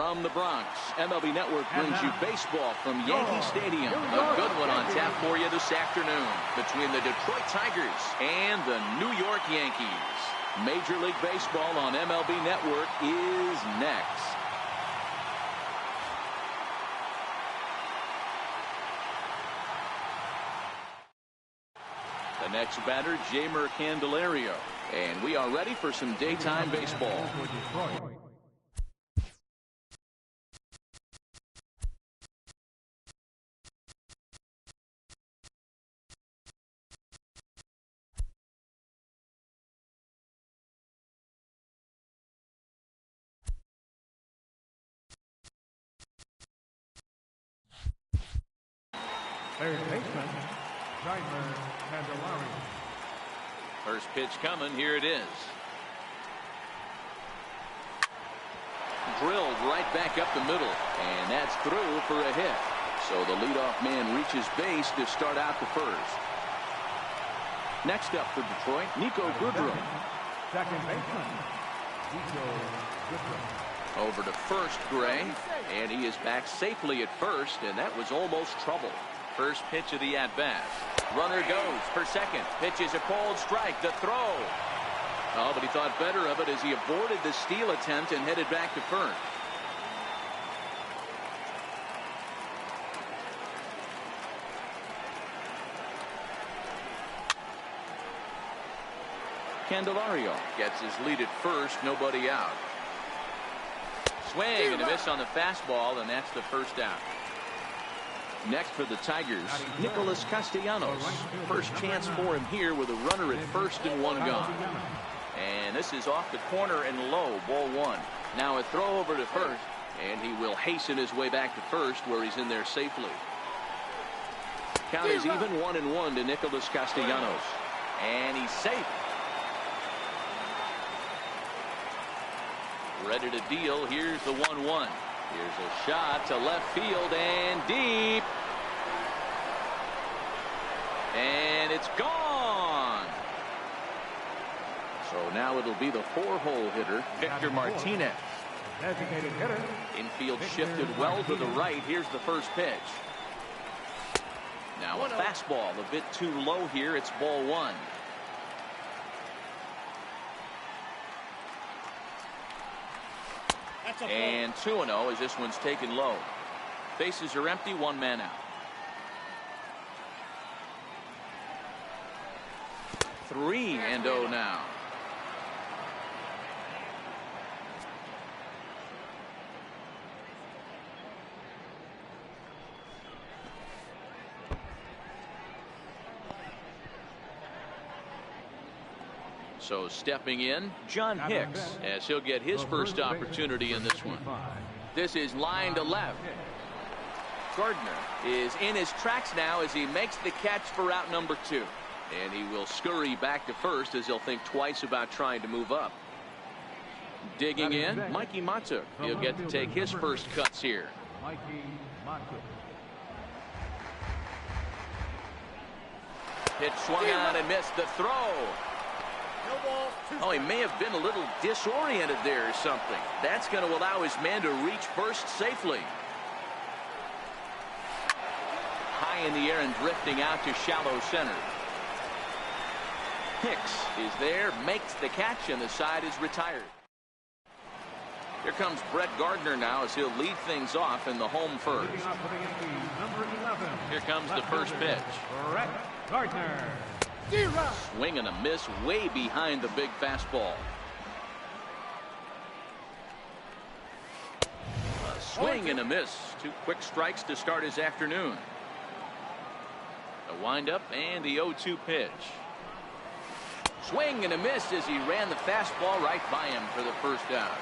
From the Bronx, MLB Network brings you baseball from Yankee Stadium. A good one on tap for you this afternoon between the Detroit Tigers and the New York Yankees. Major League Baseball on MLB Network is next. The next batter, Jeimer Candelario. And we are ready for some daytime baseball. Third baseman, Jeimer Candelario. First pitch coming. Here it is. Drilled right back up the middle. And that's through for a hit. So the leadoff man reaches base to start out the first. Next up for Detroit, Nico Goodrum. Second baseman, Nico Goodrum. Over to first, Gray. And he is back safely at first. And that was almost trouble. First pitch of the at-bat. Runner goes for second. Pitches a cold strike. The throw. Oh, but he thought better of it as he aborted the steal attempt and headed back to first. Candelario gets his lead at first. Nobody out. Swing and a miss on the fastball, and that's the first out. Next for the Tigers, Nicholas Castellanos. First chance for him here with a runner at first and one gone. And this is off the corner and low, ball one. Now a throw over to first, and he will hasten his way back to first where he's in there safely. Count is even 1-1 to Nicholas Castellanos. And he's safe. Ready to deal. Here's the 1-1. Here's a shot to left field and deep. And it's gone. So now it'll be the 4-hole hitter, Victor Martinez. Designated hitter. Infield shifted well to the right. Here's the first pitch. Now a fastball a bit too low here. It's ball one. And 2-0 as this one's taken low. Bases are empty, one man out. 3-0 now. So stepping in, John Hicks, as he'll get his first opportunity in this one. This is line to left. Gardner is in his tracks now as he makes the catch for out number 2. And he will scurry back to first as he'll think twice about trying to move up. Digging in, Mikey Matuk. He'll get to take his first cuts here. Pitch swung on and missed the throw. Oh, he may have been a little disoriented there or something. That's going to allow his man to reach first safely. High in the air and drifting out to shallow center. Hicks is there, makes the catch, and the side is retired. Here comes Brett Gardner now as he'll lead things off in the home first. Here comes the first pitch. Brett Gardner. Swing and a miss way behind the big fastball. A swing and a miss. 2 quick strikes to start his afternoon. A windup and the 0-2 pitch. Swing and a miss as he ran the fastball right by him for the first out.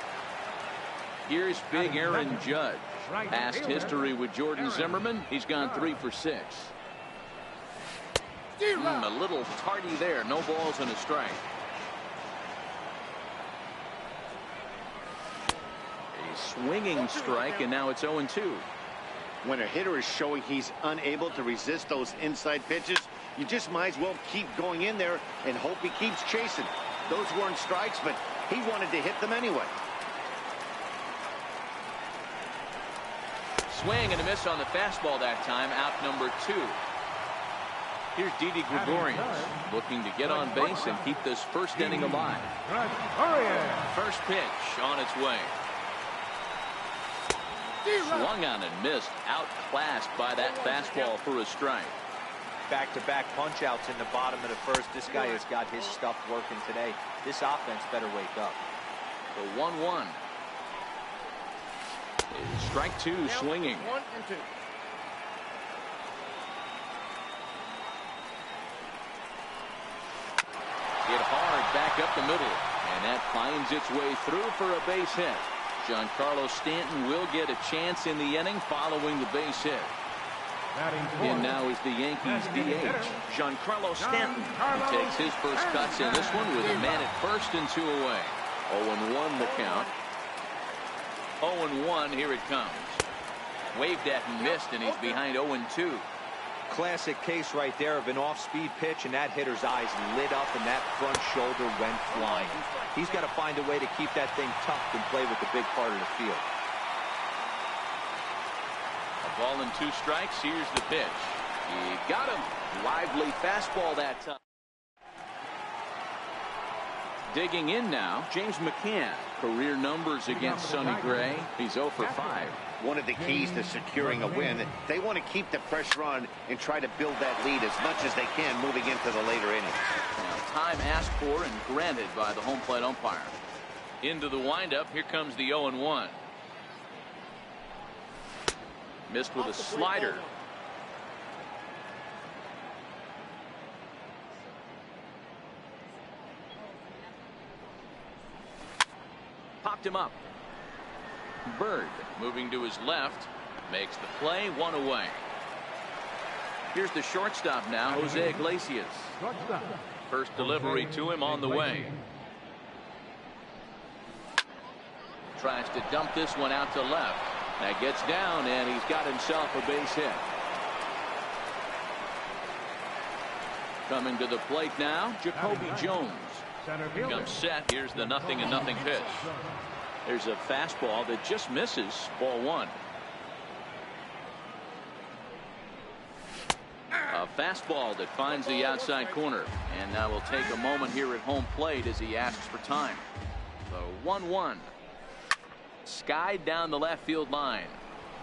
Here's big Aaron Judge. Past history with Jordan Zimmerman. He's gone 3 for 6. A little tardy there. No balls and a strike. A swinging strike, and now it's 0-2. When a hitter is showing he's unable to resist those inside pitches, you just might as well keep going in there and hope he keeps chasing. Those weren't strikes, but he wanted to hit them anyway. swing and a miss on the fastball that time. Out number 2. Here's Didi Gregorius looking to get on base and keep this first inning alive. First pitch on its way. Swung on and missed. Outclassed by that fastball for a strike. Back-to-back punch-outs in the bottom of the first. This guy has got his stuff working today. This offense better wake up. The 1-1. Strike 2 swinging. 1 and 2. Hit hard back up the middle, and that finds its way through for a base hit. Giancarlo Stanton will get a chance in the inning following the base hit. In now is the Yankees DH, Giancarlo Stanton. He takes his first cuts in this one with a man at first and 2 away. 0-1 the count. 0-1, here it comes. Waved at and missed, and he's behind 0-2. Classic case right there of an off-speed pitch, and that hitter's eyes lit up, and that front shoulder went flying. He's got to find a way to keep that thing tucked and play with the big part of the field. A ball and 2 strikes. Here's the pitch. He got him. Lively fastball that time. Digging in now, James McCann. Career numbers against Sonny Gray. He's 0 for 5. One of the keys to securing a win, they want to keep the pressure on and try to build that lead as much as they can moving into the later innings. Now, time asked for and granted by the home plate umpire. Into the windup. Here comes the 0-1. Missed with a slider. Popped him up. Bird moving to his left, makes the play, 1 away. Here's the shortstop now, Jose Iglesias. First delivery to him on the way. Tries to dump this one out to left. That gets down, and he's got himself a base hit. Coming to the plate now, Jacoby Jones. Comes set. Here's the 0-0 pitch. There's a fastball that just misses. Ball 1. A fastball that finds the outside corner. And now we'll take a moment here at home plate as he asks for time. The 1-1. Skied down the left field line.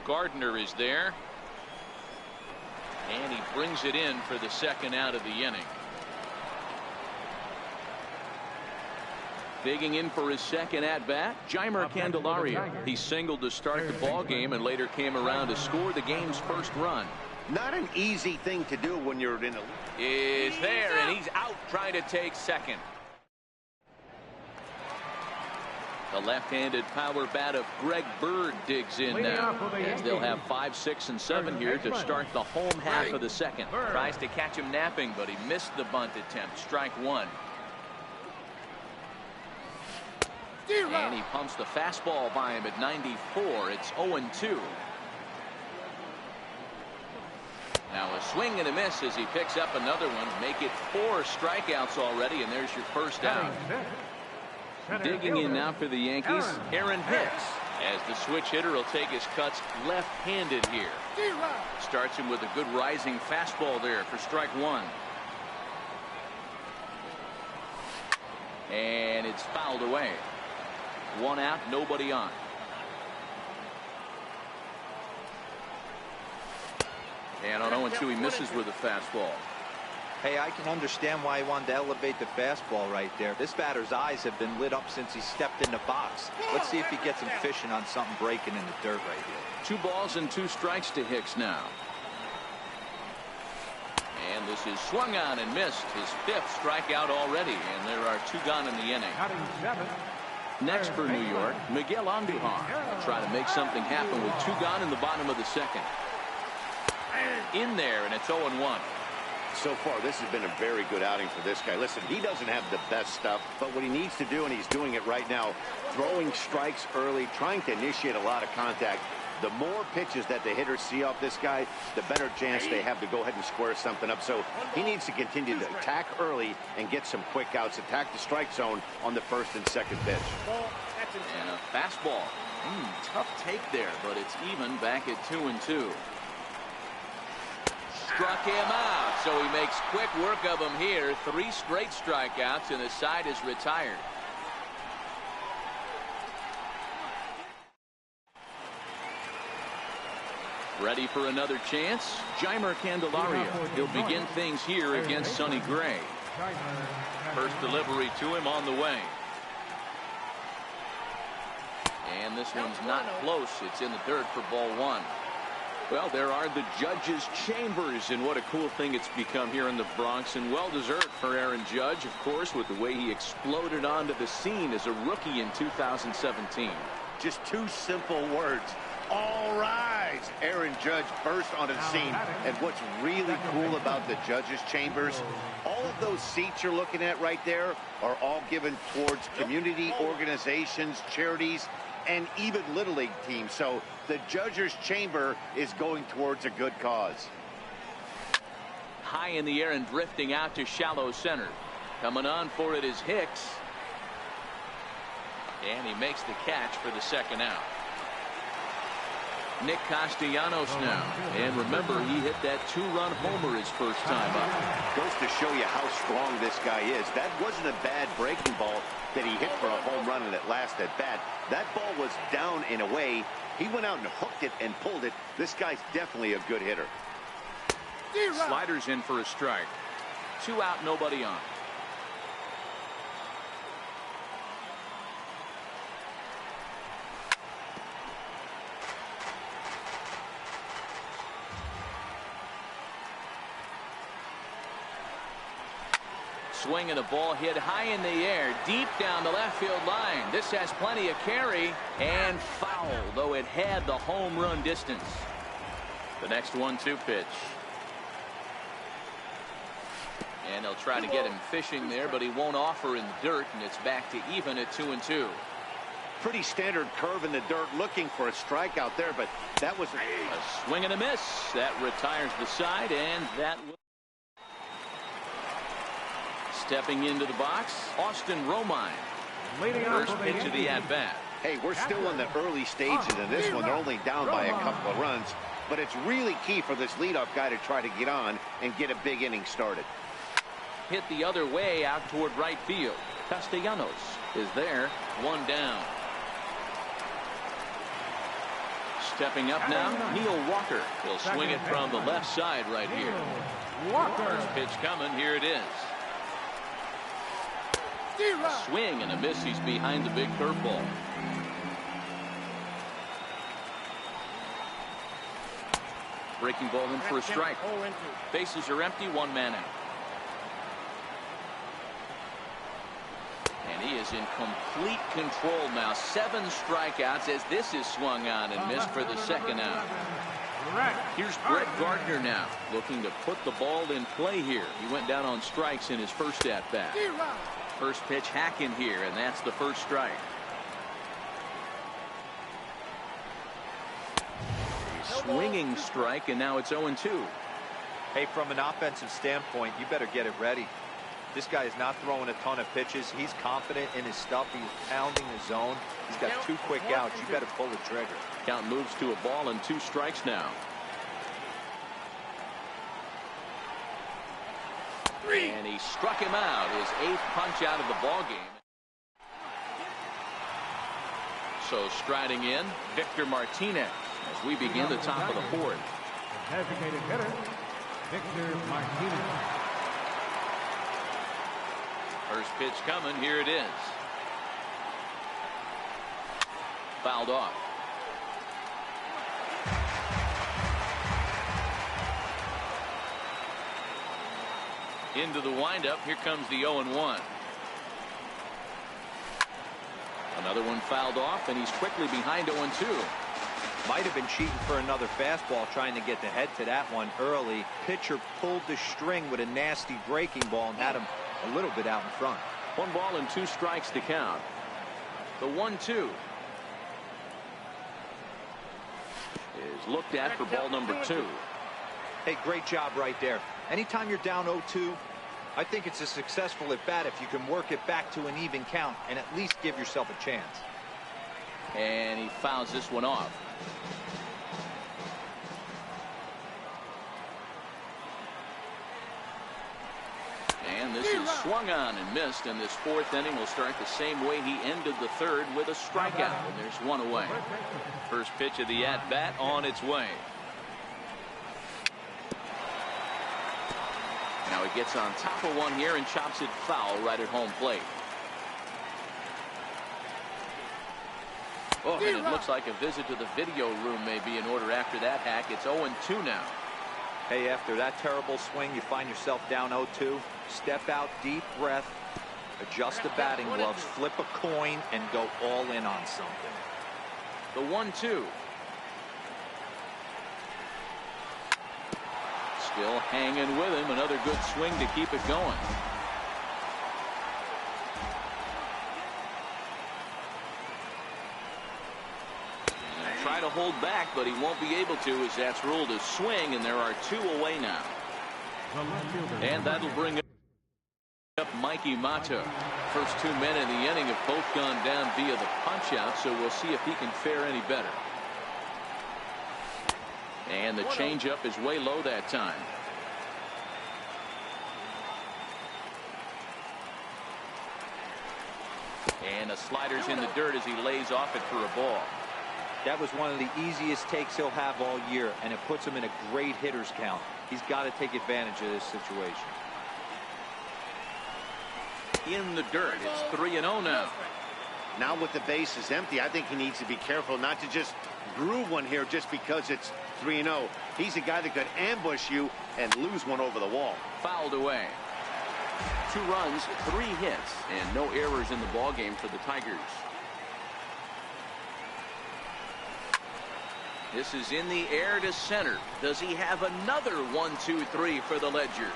Gardner is there. And he brings it in for the second out of the inning. Digging in for his second at-bat, Jeimer Candelario. He singled to start the ball game and later came around to score the game's first run. Not an easy thing to do when you're in a... Is there, and he's out trying to take second. The left-handed power bat of Greg Bird digs in now, as they'll have 5, 6, and 7 here to start the home half of the second. Tries to catch him napping, but he missed the bunt attempt. Strike 1. And he pumps the fastball by him at 94. It's 0-2. Now a swing and a miss as he picks up another one. Make it 4 strikeouts already, and there's your first out. Digging in now for the Yankees, Aaron Hicks, as the switch hitter will take his cuts left-handed here. Starts him with a good rising fastball there for strike 1. And it's fouled away. 1 out, nobody on. And on 0-2, he misses with a fastball. Hey, I can understand why he wanted to elevate the fastball right there. This batter's eyes have been lit up since he stepped in the box. Let's see if he gets him fishing on something breaking in the dirt right here. 2 balls and 2 strikes to Hicks now. And this is swung on and missed. His 5th strikeout already, and there are 2 gone in the inning. Next for New York, Miguel Andujar will try to make something happen with 2 gone in the bottom of the second. In there, and it's 0-1. So far, this has been a very good outing for this guy. Listen, he doesn't have the best stuff, but what he needs to do, and he's doing it right now, throwing strikes early, trying to initiate a lot of contact. The more pitches that the hitters see off this guy, the better chance they have to go ahead and square something up. So he needs to continue to attack early and get some quick outs, attack the strike zone on the 1st and 2nd pitch. And a fastball Tough take there, but it's even back at 2-2. Struck him out, so he makes quick work of him here. 3 straight strikeouts, and the side is retired. Ready for another chance? Jeimer Candelario. He'll begin things here against Sonny Gray. First delivery to him on the way. And this one's not close. It's in the dirt for ball 1. Well, there are the judges' chambers, and what a cool thing it's become here in the Bronx, and well-deserved for Aaron Judge, of course, with the way he exploded onto the scene as a rookie in 2017. Just 2 simple words. All rise. Aaron Judge burst onto the scene. And what's really cool about the judges' chambers, all of those seats you're looking at right there are all given towards community organizations, charities, and even Little League teams. So the judges' chamber is going towards a good cause. High in the air and drifting out to shallow center. Coming on for it is Hicks. And he makes the catch for the second out. Nick Castellanos now. And remember, he hit that 2-run homer his first time up. Goes to show you how strong this guy is. That wasn't a bad breaking ball that he hit for a home run in that last at bat. That ball was down and away. He went out and hooked it and pulled it. This guy's definitely a good hitter. Sliders in for a strike. 2 out, nobody on. Swing and a ball hit high in the air, deep down the left field line. This has plenty of carry, and foul, though it had the home run distance. The next 1-2 pitch. And they'll try to get him fishing there, but he won't offer in the dirt, and it's back to even at 2-2. Pretty standard curve in the dirt, looking for a strikeout there, but that was a swing and a miss. That retires the side, and that will. Stepping into the box, Austin Romine. First pitch of the at-bat. Hey, we're still in the early stages of this one. They're only down by a couple of runs, but it's really key for this leadoff guy to try to get on and get a big inning started. Hit the other way out toward right field. Castellanos is there, 1 down. Stepping up now, Neil Walker. He'll swing it from the left side right here. First pitch coming, here it is. A swing and a miss. He's behind the big curveball. Breaking ball in for a strike. Bases are empty, 1 man out. And he is in complete control now. 7 strikeouts as this is swung on and missed for the second out. Here's Brett Gardner now, looking to put the ball in play here. He went down on strikes in his first at-bat. First pitch hacking here, and that's the first strike. Swinging strike, and now it's 0-2. Hey, from an offensive standpoint, you better get it ready. This guy is not throwing a ton of pitches. He's confident in his stuff. He's pounding the zone. He's got 2 quick outs. You better pull the trigger. Count moves to a ball and 2 strikes now. And he struck him out, his 8th punch out of the ball game. So striding in, Victor Martinez as we begin the top of the 4th. Designated hitter, Victor Martinez. First pitch coming, here it is. Fouled off. Into the windup. Here comes the 0-1. Another one fouled off, and he's quickly behind 0-2. Might have been cheating for another fastball, trying to get the head to that one early. Pitcher pulled the string with a nasty breaking ball and had him a little bit out in front. 1 ball and 2 strikes to count. The 1-2 is looked at for ball number 2. Hey, great job right there. Anytime you're down 0-2, I think it's a successful at bat if you can work it back to an even count and at least give yourself a chance. And he fouls this one off. And this is swung on and missed, and this fourth inning will start the same way he ended the third, with a strikeout, and there's one away. First pitch of the at-bat on its way. Now he gets on top of one here and chops it foul right at home plate. Oh, and it looks like a visit to the video room may be in order after that hack. It's 0-2 now. Hey, after that terrible swing, you find yourself down 0-2. Step out, deep breath, adjust the batting gloves, flip a coin, and go all in on something. The 1-2. Still hanging with him. Another good swing to keep it going. Try to hold back, but he won't be able to, as that's ruled a swing, and there are two away now. And that'll bring up Mikey Mata. First 2 men in the inning have both gone down via the punch-out, so we'll see if he can fare any better. And the changeup is way low that time. And the slider's in the dirt as he lays off it for a ball. That was one of the easiest takes he'll have all year, and it puts him in a great hitter's count. He's got to take advantage of this situation. In the dirt, it's 3-0 now. Now with the bases empty, I think he needs to be careful not to just groove one here just because it's 3-0. He's a guy that could ambush you and lose one over the wall. Fouled away. 2 runs, 3 hits, and no errors in the ballgame for the Tigers. This is in the air to center. Does he have another 1-2-3 for the Ledger?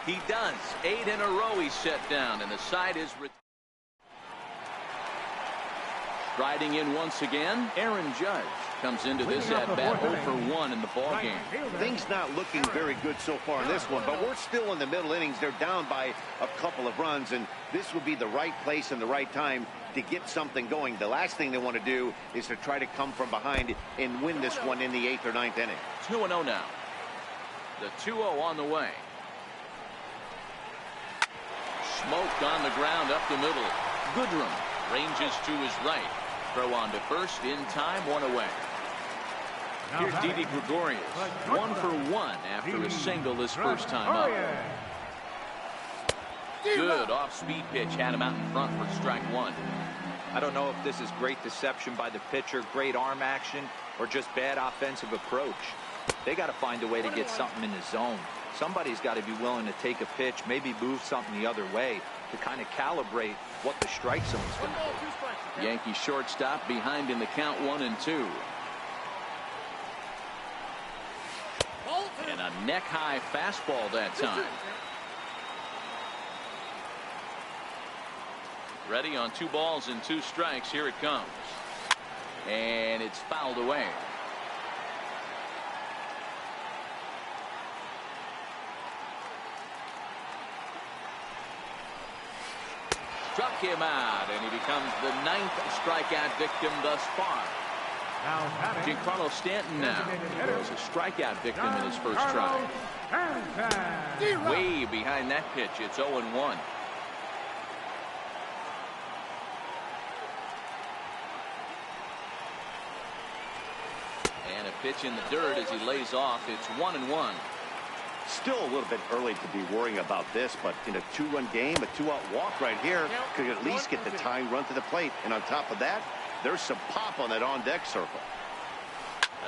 He does. 8 in a row he's set down, and the side is riding in once again. Aaron Judge comes into this at bat 0 for 1 in the ball game. Things not looking very good so far in this one, but we're still in the middle innings. They're down by a couple of runs, and this would be the right place and the right time to get something going. The last thing they want to do is to try to come from behind and win this one in the 8th or 9th inning. 2-0 now. The 2-0 on the way. Smoked on the ground up the middle. Goodrum ranges to his right. Throw on to first in time, 1 away. Here's Didi Gregorius, 1 for 1 after a single this first time up. Good off-speed pitch, had him out in front for strike 1. I don't know if this is great deception by the pitcher, great arm action, or just bad offensive approach. They got to find a way to get something in the zone. Somebody's got to be willing to take a pitch, maybe move something the other way to kind of calibrate what the strike zone is going to be. Yankee shortstop behind in the count 1-2. And a neck-high fastball that time. Ready on 2 balls and 2 strikes. Here it comes. And it's fouled away. Struck him out, and he becomes the 9th strikeout victim thus far. Giancarlo Stanton now was a strikeout victim in his first try. Way behind that pitch. It's 0-1. And a pitch in the dirt as he lays off. It's 1-1. Still a little bit early to be worrying about this, but in a 2-run game, a 2-out walk right here could at least get the tying run to the plate. And on top of that, there's some pop on that on-deck circle.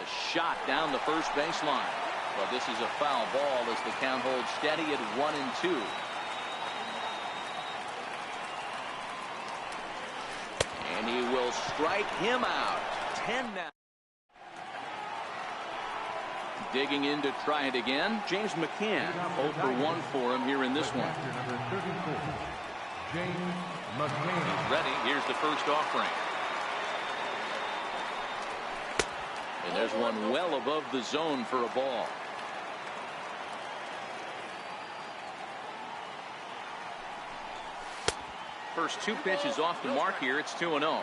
A shot down the first baseline. But this is a foul ball as the count holds steady at 1-2. And he will strike him out. 10 now. Digging in to try it again. James McCann, 0 for 1 for him here in this one. James McCann. He's ready. Here's the first offering. And there's one well above the zone for a ball. First 2 pitches off the mark here. It's 2-0.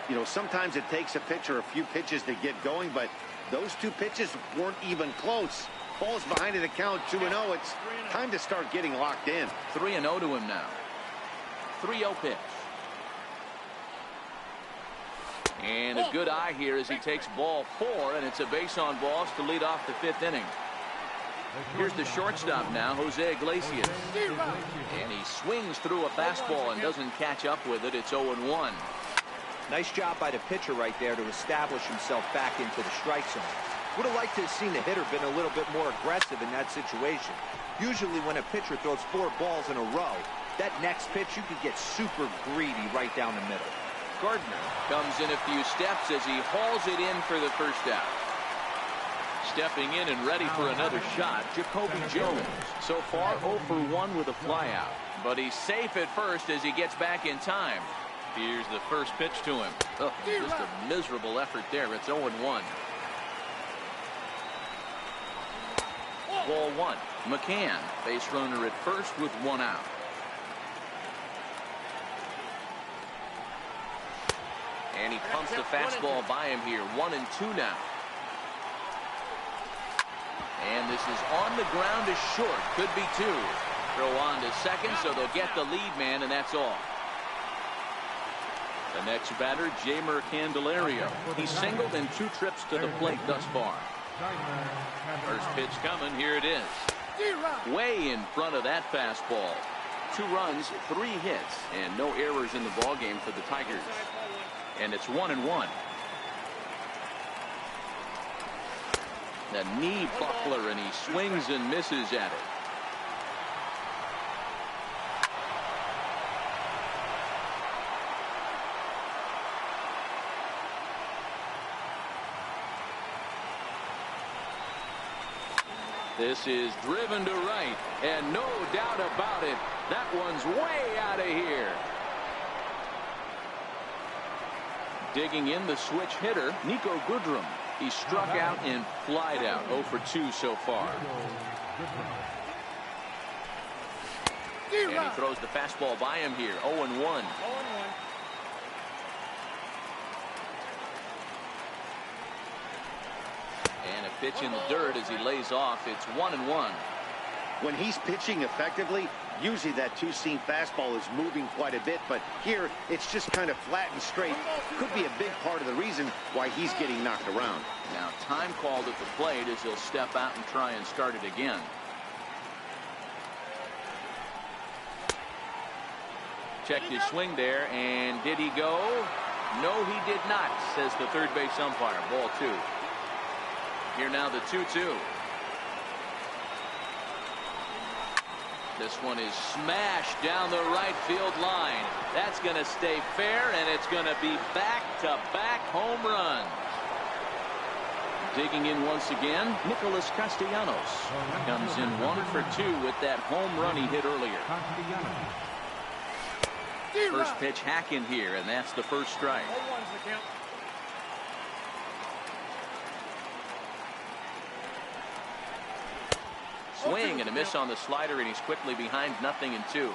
You know, sometimes it takes a pitcher a few pitches to get going, but those two pitches weren't even close. Falls behind in the count, 2-0. It's time to start getting locked in. 3-0 to him now. 3-0 pitch. And a good eye here as he takes ball 4, and it's a base on balls to lead off the 5th inning. Here's the shortstop now, Jose Iglesias. And he swings through a fastball and doesn't catch up with it. It's 0-1. Nice job by the pitcher right there to establish himself back into the strike zone. Would have liked to have seen the hitter been a little bit more aggressive in that situation. Usually when a pitcher throws 4 balls in a row, that next pitch you could get super greedy right down the middle. Gardner comes in a few steps as he hauls it in for the first out. Stepping in and ready for another shot, Jacoby Jones. So far 0 for 1 with a flyout. But he's safe at first as he gets back in time. Here's the first pitch to him. Oh, just a miserable effort there. It's 0-1. Ball 1. McCann, base runner at first with 1 out. And he pumps the fastball by him here. 1-2 now. And this is on the ground to short. Could be 2. Throw on to second, so they'll get the lead man, and that's all. The next batter, Jamer Candelario. He's singled in 2 trips to the plate thus far. First pitch coming. Here it is. Way in front of that fastball. 2 runs, 3 hits, and no errors in the ballgame for the Tigers. And it's 1-1. The knee buckler, and he swings and misses at it. This is driven to right, and no doubt about it, that one's way out of here. Digging in the switch hitter, Nico Goodrum. He struck out and flied out. 0 for 2 so far. And he throws the fastball by him here. 0-1. And a pitch in the dirt as he lays off. It's 1-1. When he's pitching effectively, usually that 2-seam fastball is moving quite a bit, but here it's just kind of flat and straight. Could be a big part of the reason why he's getting knocked around. Now time called at the plate as he'll step out and try and start it again. Checked his swing there, and did he go? No, he did not, says the third base umpire. Ball 2. Here now the 2-2. This one is smashed down the right field line. That's going to stay fair, and it's going to be back-to-back home runs. Digging in once again, Nicholas Castellanos comes in 1 for 2 with that home run he hit earlier. First pitch hack in here, and that's the first strike. Swing and a miss on the slider, and he's quickly behind 0-2.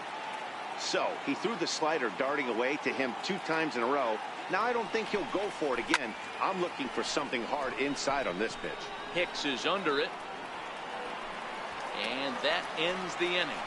So he threw the slider darting away to him 2 times in a row. Now I don't think he'll go for it again. I'm looking for something hard inside on this pitch. Hicks is under it, and that ends the inning.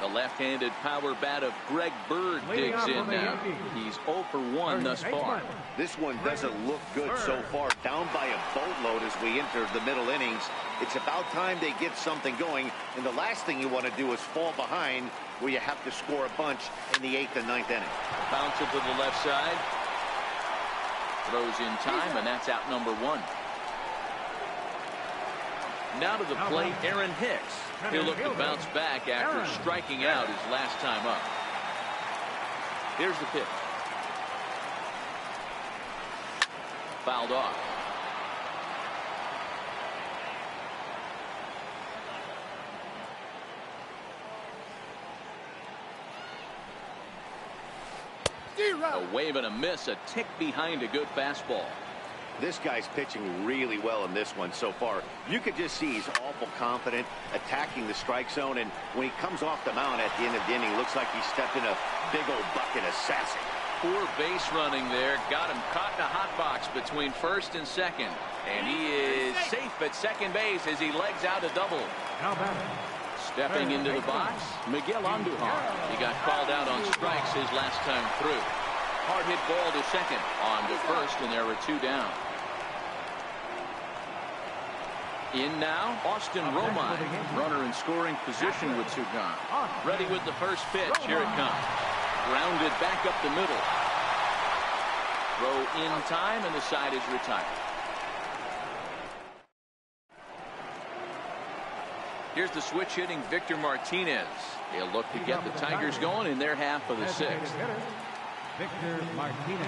The left-handed power bat of Greg Bird digs in now. He's 0 for 1 thus far. This one doesn't look good so far. Down by a boatload as we enter the middle innings. It's about time they get something going. And the last thing you want to do is fall behind where you have to score a bunch in the 8th and 9th inning. Bounce it to the left side. Throws in time, and that's out number 1. Now to the plate, Aaron Hicks. He'll look to bounce back after striking out his last time up. Here's the pitch. Fouled off. A wave and a miss, a tick behind a good fastball. This guy's pitching really well in this one so far. You could just see he's awful confident attacking the strike zone, and when he comes off the mound at the end of the inning, looks like he stepped in a big old bucket of sassy. Poor base running there. Got him caught in a hot box between first and second. And he is safe at second base as he legs out a double. Stepping into the box, Miguel Andujar. He got called out on strikes his last time through. Hard hit ball to second. On to first, and there were 2 down. In now, Austin Romine. Runner in scoring position with 2 gone. Ready with the first pitch. Here it comes. Grounded back up the middle. Throw in time, and the side is retired. Here's the switch hitting Victor Martinez. He'll look to get the Tigers going in their half of the 6th. Victor Martinez.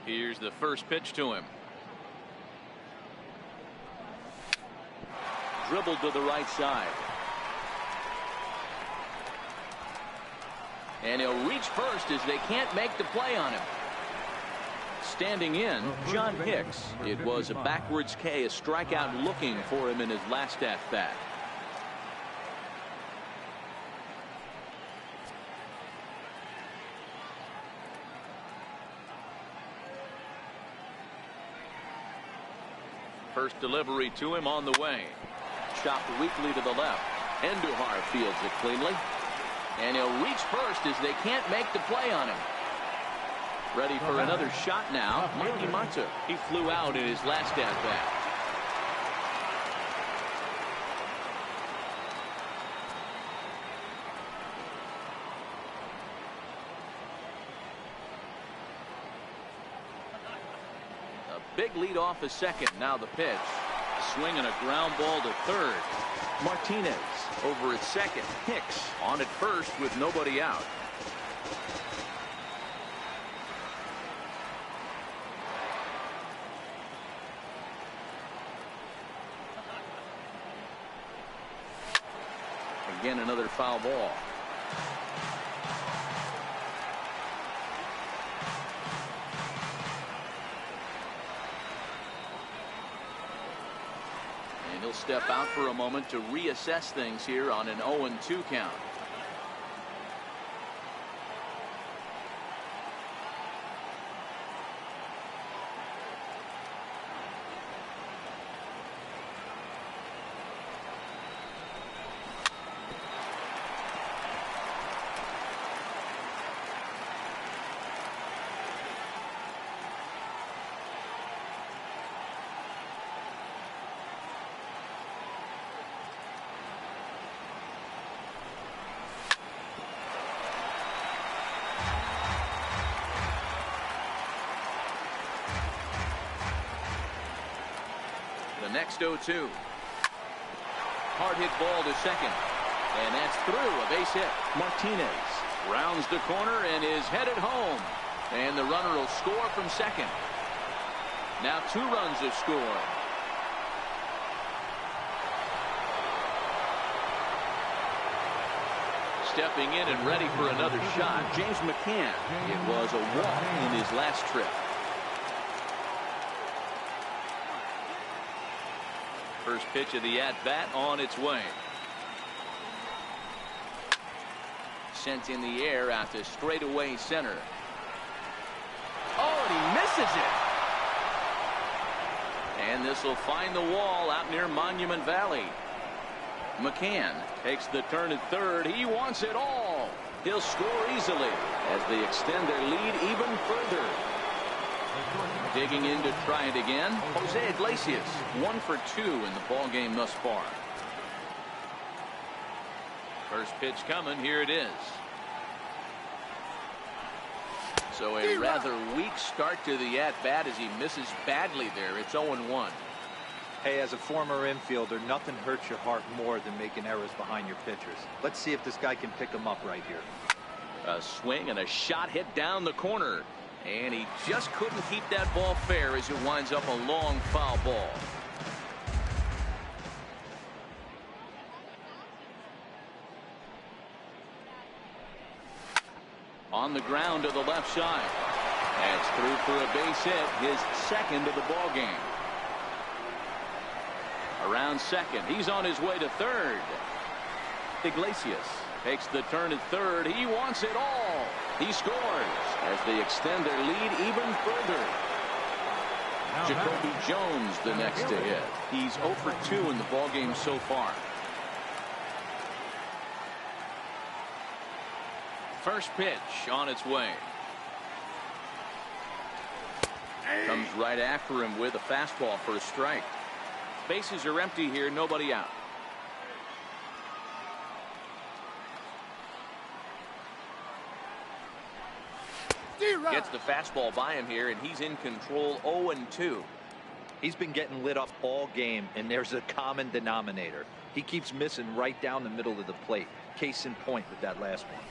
Here's the first pitch to him. Dribbled to the right side. And he'll reach first as they can't make the play on him. Standing in, John Hicks. It was a backwards K, a strikeout looking for him in his last at-bat. First delivery to him on the way. Chopped weakly to the left. Andujar fields it cleanly. And he'll reach first as they can't make the play on him. Ready for another shot now, Mikey Mata. He flew out in his last at-bat. A big lead off a second. Now the pitch. Swinging a ground ball to third. Martinez over at second. Hicks on at first with nobody out. Again, another foul ball. And he'll step out for a moment to reassess things here on an 0-2 count. The next 0-2. Hard hit ball to second. And that's through. A base hit. Martinez rounds the corner and is headed home. And the runner will score from second. Now 2 runs have scored. Stepping in and ready for another shot, James McCann. It was a walk in his last trip. First pitch of the at-bat on its way. Sent in the air out to straightaway center. Oh, and he misses it. And this will find the wall out near Monument Valley. McCann takes the turn at third. He wants it all. He'll score easily as they extend their lead even further. Digging in to try it again, Jose Iglesias, 1 for 2 in the ball game thus far. First pitch coming. Here it is. So a rather weak start to the at-bat as he misses badly there. It's 0-1. Hey, as a former infielder, nothing hurts your heart more than making errors behind your pitchers. Let's see if this guy can pick them up right here. A swing and a shot hit down the corner. And he just couldn't keep that ball fair as it winds up a long foul ball. On the ground to the left side. That's through for a base hit, his second of the ball game. Around second, he's on his way to third. Iglesias takes the turn at third. He wants it all. He scores as they extend their lead even further. Jacoby Jones the next to hit. He's 0 for 2 in the ball game so far. First pitch on its way. Comes right after him with a fastball for a strike. Bases are empty here, nobody out. Gets the fastball by him here, and he's in control. 0-2. He's been getting lit up all game, and there's a common denominator. He keeps missing right down the middle of the plate. Case in point with that last one.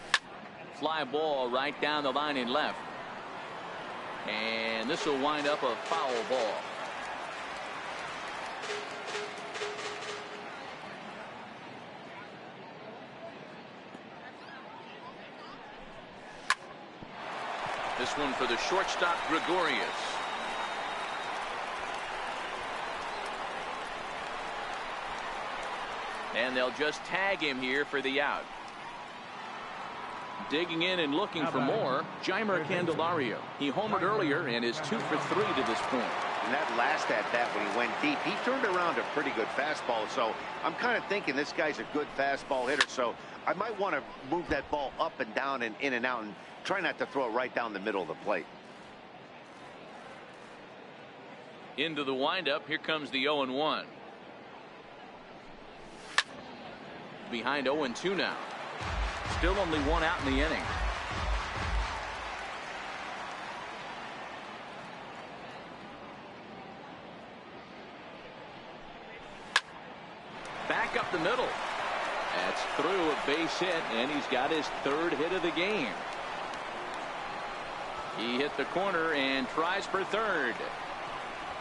Fly ball right down the line in left. And this will wind up a foul ball. This one for the shortstop, Gregorius. And they'll just tag him here for the out. Digging in and looking for more, Jeimer Candelario. He homered earlier and is 2 for 3 to this point. And that last at bat when he went deep, he turned around a pretty good fastball. So I'm kind of thinking this guy's a good fastball hitter. So I might want to move that ball up and down and in and out and try not to throw it right down the middle of the plate. Into the windup. Here comes the 0-1. Behind 0-2 now. Still only one out in the inning. Back up the middle. That's through a base hit, and he's got his third hit of the game. He hit the corner and tries for third.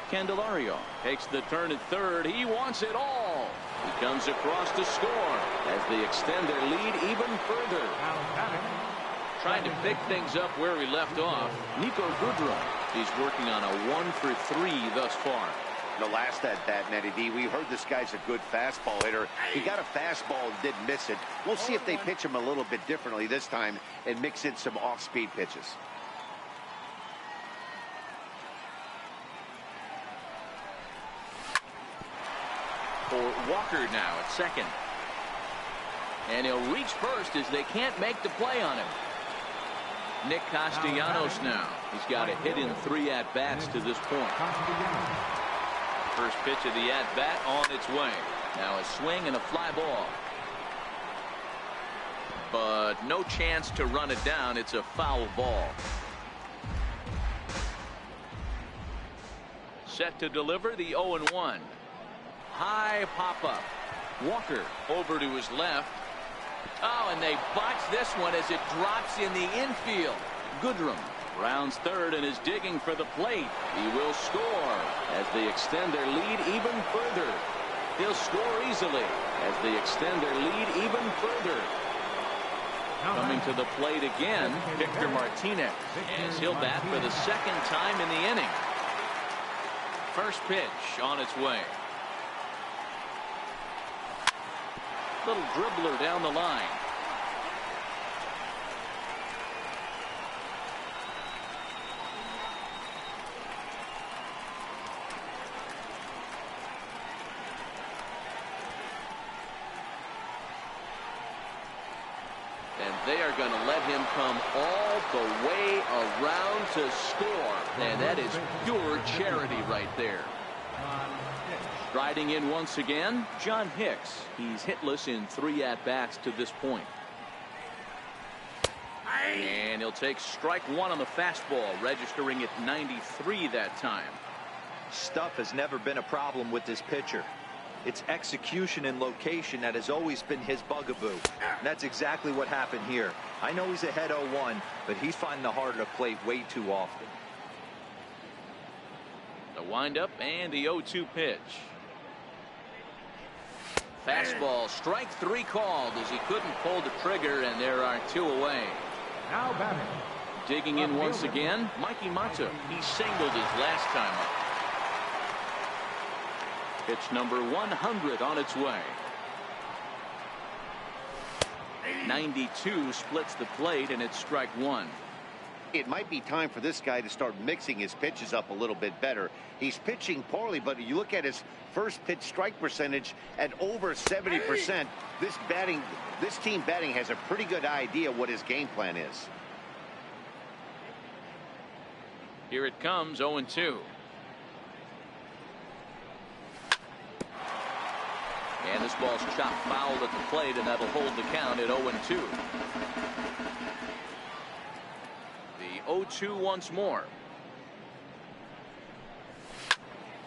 Candelario takes the turn at third. He wants it all. He comes across to score as they extend their lead even further. Trying to pick things up where he left off. Nico Goodrum. He's working on a 1 for 3 thus far. The last at bat, Nettie D, we heard this guy's a good fastball hitter. He got a fastball and didn't miss it. We'll see if they pitch him a little bit differently this time and mix in some off-speed pitches. For Walker now at second. And he'll reach first as they can't make the play on him. Nick Castellanos now. He's got a hit in 3 at-bats to this point. First pitch of the at-bat on its way. Now a swing and a fly ball. But no chance to run it down. It's a foul ball. Set to deliver the 0-1. High pop-up. Walker over to his left. Oh, and they botch this one as it drops in the infield. Goodrum rounds third and is digging for the plate. He will score as they extend their lead even further. He'll score easily as they extend their lead even further. Coming to the plate again, Victor Martinez, as he'll bat for the second time in the inning. First pitch on its way. Little dribbler down the line. And they are going to let him come all the way around to score. And that is pure charity right there. Striding in once again, John Hicks. He's hitless in 3 at-bats to this point. And he'll take strike 1 on the fastball, registering at 93 that time. Stuff has never been a problem with this pitcher. It's execution and location that has always been his bugaboo. And that's exactly what happened here. I know he's ahead 0-1, but he's finding the heart of the plate way too often. The windup and the 0-2 pitch. Fastball, strike 3 called as he couldn't pull the trigger, and there are 2 away. Now batting. Digging in once again, Mikey Mata. He singled his last time up. Pitch number 100 on its way. 92 splits the plate, and it's strike one. It might be time for this guy to start mixing his pitches up a little bit better. He's pitching poorly, but you look at his first pitch strike percentage at over 70%. This team batting has a pretty good idea what his game plan is. Here it comes, 0-2. And this ball's chopped foul at the plate, and that'll hold the count at 0-2. The 0-2 once more.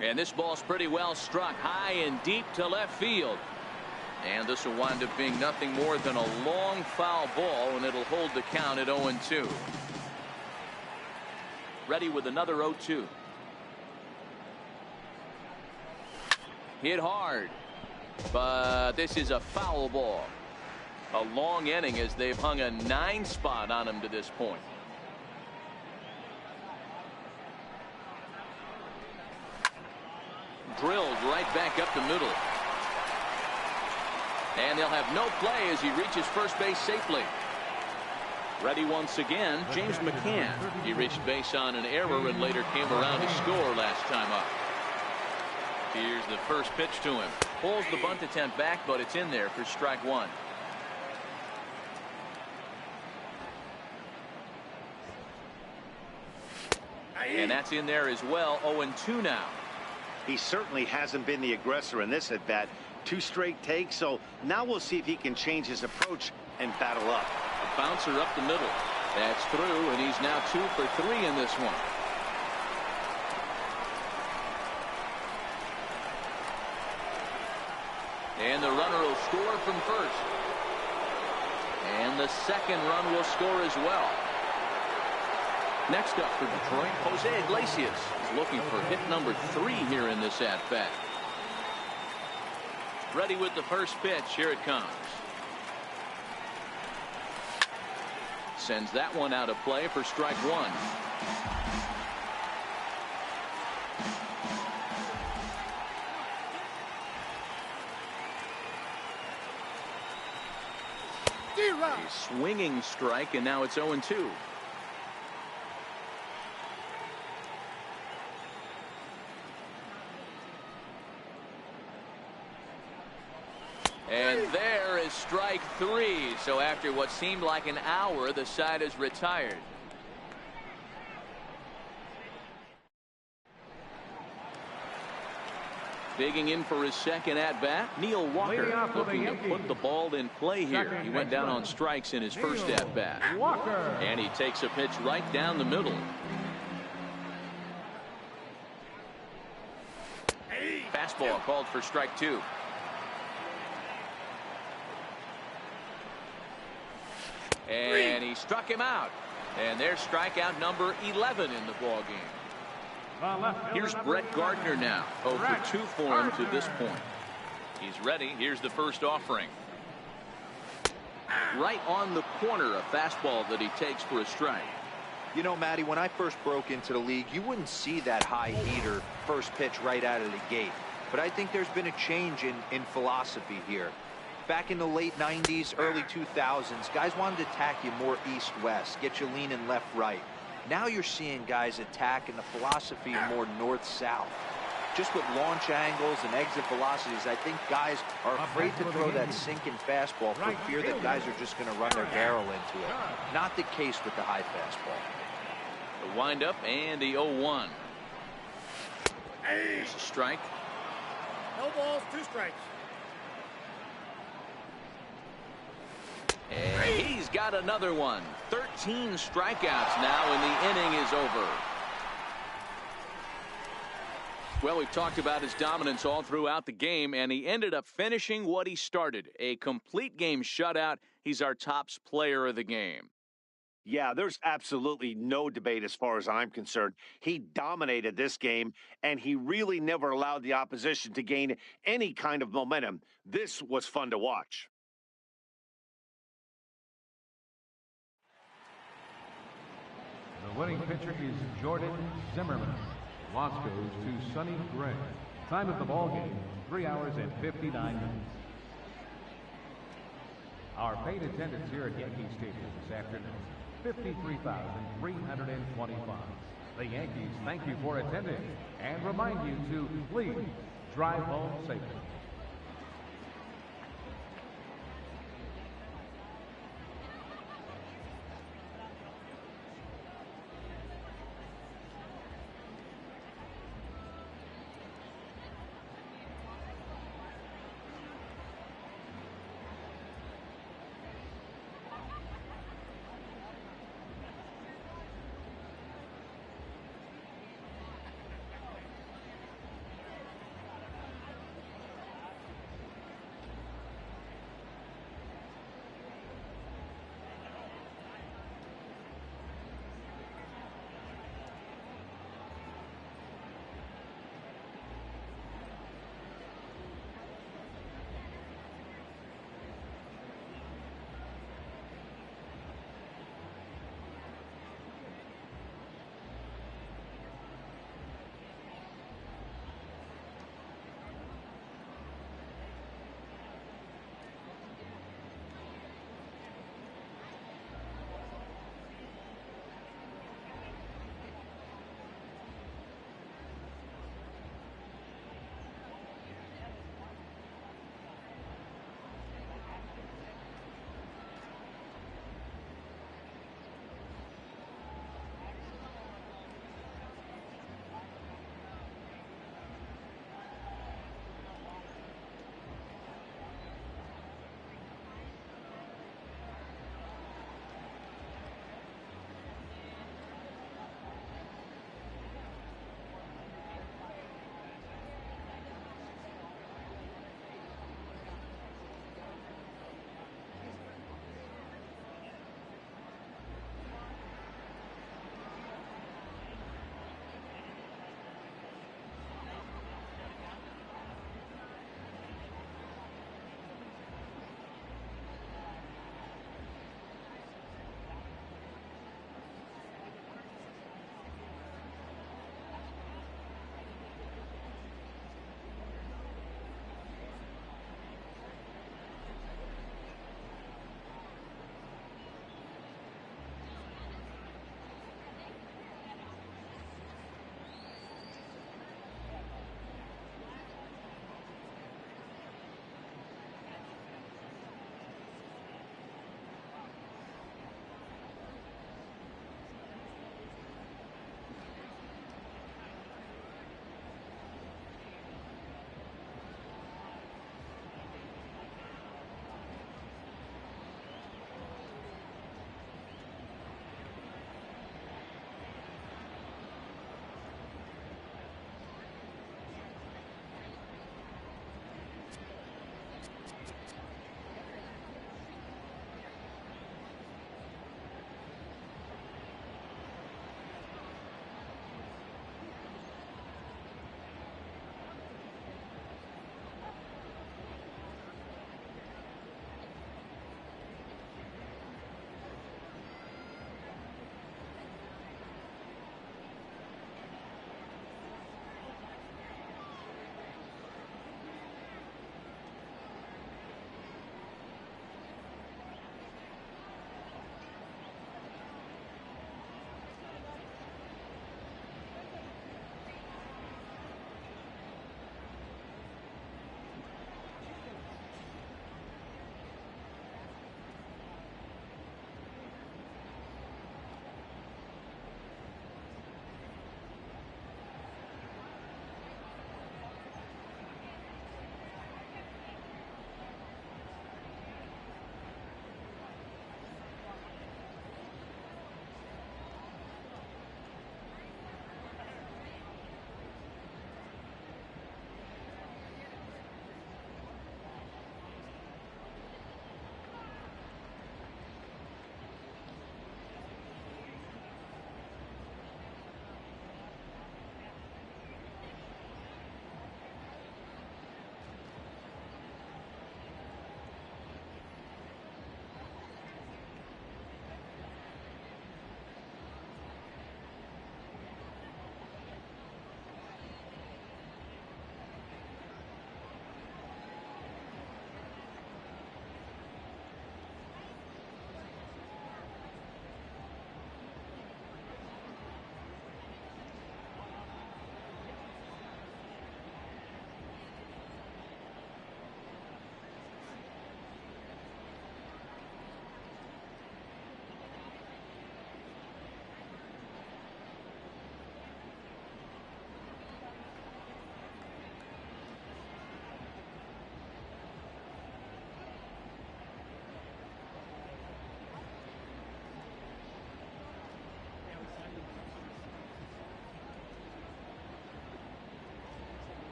And this ball's pretty well struck high and deep to left field. And this will wind up being nothing more than a long foul ball, and it'll hold the count at 0-2. Ready with another 0-2. Hit hard. But this is a foul ball. A long inning as they've hung a 9 spot on him to this point. Drilled right back up the middle. And they'll have no play as he reaches first base safely. Ready once again, James McCann. He reached base on an error and later came around to score last time up. Here's the first pitch to him. Pulls the bunt attempt back, but it's in there for strike one. And that's in there as well. 0-2 now. He certainly hasn't been the aggressor in this at bat. 2 straight takes, so now we'll see if he can change his approach and battle up. A bouncer up the middle. That's through, and he's now 2 for 3 in this one. And the runner will score from first. And the second run will score as well. Next up for Detroit, Jose Iglesias is looking for hit number 3 here in this at-bat. Ready with the first pitch. Here it comes. Sends that one out of play for strike one. A swinging strike, and now it's 0-2. And there is strike 3. So after what seemed like an hour, the side is retired. Digging in for his second at-bat, Neil Walker looking to put the ball in play here. He went down on strikes in his first at-bat. And he takes a pitch right down the middle. Fastball called for strike 2. And he struck him out. And there's strikeout number 11 in the ballgame. Here's Brett Gardner now. 0 for 2 for him to this point. He's ready. Here's the first offering. Right on the corner, a fastball that he takes for a strike. You know, Matty, when I first broke into the league, you wouldn't see that high heater first pitch right out of the gate. But I think there's been a change in philosophy here. Back in the late 90s, early 2000s, guys wanted to attack you more east-west, get you leaning left-right. Now you're seeing guys attack in the philosophy of more north-south. Just with launch angles and exit velocities, I think guys are afraid to throw that sinking fastball for fear that guys are just going to run their barrel into it. Not the case with the high fastball. The windup and the 0-1. There's a strike. No balls, 2 strikes. And he's got another one. 13 strikeouts now, and the inning is over. Well, we've talked about his dominance all throughout the game, and he ended up finishing what he started. A complete game shutout. He's our top player of the game. Yeah, there's absolutely no debate as far as I'm concerned. He dominated this game, and he really never allowed the opposition to gain any kind of momentum. This was fun to watch. winning pitcher is Jordan Zimmerman. Loss goes to Sonny Gray. Time of the ball game, 3 hours and 59 minutes. Our paid attendance here at Yankee Stadium this afternoon, 53,325. The Yankees thank you for attending and remind you to please drive home safely.